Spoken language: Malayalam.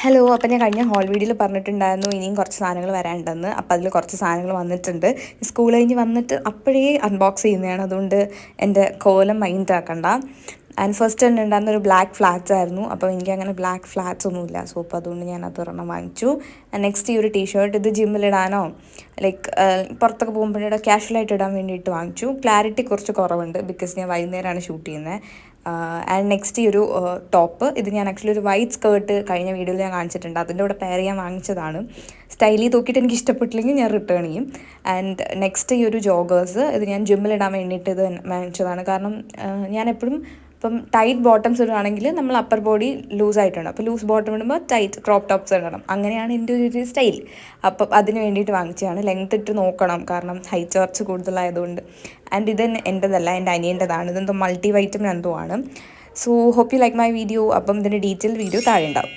ഹലോ, അപ്പം ഞാൻ കഴിഞ്ഞ ഹോൾ വീഡിയോയിൽ പറഞ്ഞിട്ടുണ്ടായിരുന്നു ഇനിയും കുറച്ച് സാധനങ്ങൾ വരാനുണ്ടെന്ന്. അപ്പോൾ അതിൽ കുറച്ച് സാധനങ്ങൾ വന്നിട്ടുണ്ട്. സ്കൂൾ കഴിഞ്ഞ് വന്നിട്ട് അപ്പോഴേ അൺബോക്സ് ചെയ്യുന്നതാണ്, അതുകൊണ്ട് എൻ്റെ കോലം മൈൻഡ് ആക്കണ്ട. ആൻഡ് ഫസ്റ്റ് തന്നെ ഉണ്ടായിരുന്ന ഒരു ബ്ലാക്ക് ഫ്ലാറ്റ്സ് ആയിരുന്നു. അപ്പോൾ എനിക്ക് അങ്ങനെ ബ്ലാക്ക് ഫ്ലാറ്റ്സ് ഒന്നുമില്ല, സോ അപ്പോൾ അതുകൊണ്ട് ഞാൻ അതൊരെണ്ണം വാങ്ങിച്ചു. നെക്സ്റ്റ് ഈ ഒരു ടീഷർട്ട്, ഇത് ജിമ്മിലിടാനോ ലൈക്ക് പുറത്തൊക്കെ പോകുമ്പോഴേ ക്യാഷ്വലായിട്ട് ഇടാൻ വേണ്ടിയിട്ട് വാങ്ങിച്ചു. ക്ലാരിറ്റി കുറച്ച് കുറവുണ്ട്, ബിക്കോസ് ഞാൻ വൈകുന്നേരമാണ് ഷൂട്ട് ചെയ്യുന്നത്. ആൻഡ് നെക്സ്റ്റ് ഈ ഒരു ടോപ്പ്, ഇത് ഞാൻ ആക്ച്വലി ഒരു വൈറ്റ് സ്കേർട്ട് കഴിഞ്ഞ വീഡിയോയിൽ ഞാൻ കാണിച്ചിട്ടുണ്ട്, അതിൻ്റെ കൂടെ പെയർ ചെയ്യാൻ വാങ്ങിച്ചതാണ്. സ്റ്റൈലിൽ തൂക്കിയിട്ട് എനിക്ക് ഇഷ്ടപ്പെട്ടില്ലെങ്കിൽ ഞാൻ റിട്ടേൺ ചെയ്യും. ആൻഡ് നെക്സ്റ്റ് ഈ ഒരു ജോഗേഴ്സ്, ഇത് ഞാൻ ജിമ്മിലിടാൻ വേണ്ടിയിട്ട് ഇത് വാങ്ങിച്ചതാണ്. കാരണം ഞാൻ എപ്പോഴും ഇപ്പം ടൈറ്റ് ബോട്ടംസ് ഇടുകയാണെങ്കിൽ നമ്മൾ അപ്പർ ബോഡി ലൂസായിട്ടുണ്ട്, അപ്പോൾ ലൂസ് ബോട്ടം ഇടുമ്പോൾ ടൈറ്റ് ക്രോപ്പ് ടോപ്സ് ഇടണം, അങ്ങനെയാണ് എൻ്റെ ഒരു സ്റ്റൈൽ. അപ്പം അതിന് വേണ്ടിയിട്ട് വാങ്ങിച്ചതാണ്. ലെങ്ത് ഇട്ട് നോക്കണം, കാരണം ഹൈറ്റ് കുറച്ച് കൂടുതലായതുകൊണ്ട്. ആൻഡ് ഇത് എൻ്റെതല്ല, എൻ്റെ അനിയൻ്റെതാണ്. ഇതെന്തോ മൾട്ടി വൈറ്റമിൻ എന്തോ ആണ്. So hope you like my video. അപ്പം ഇതിൻ്റെ ഡീറ്റെയിൽ വീഡിയോ താഴെ ഉണ്ടാവും.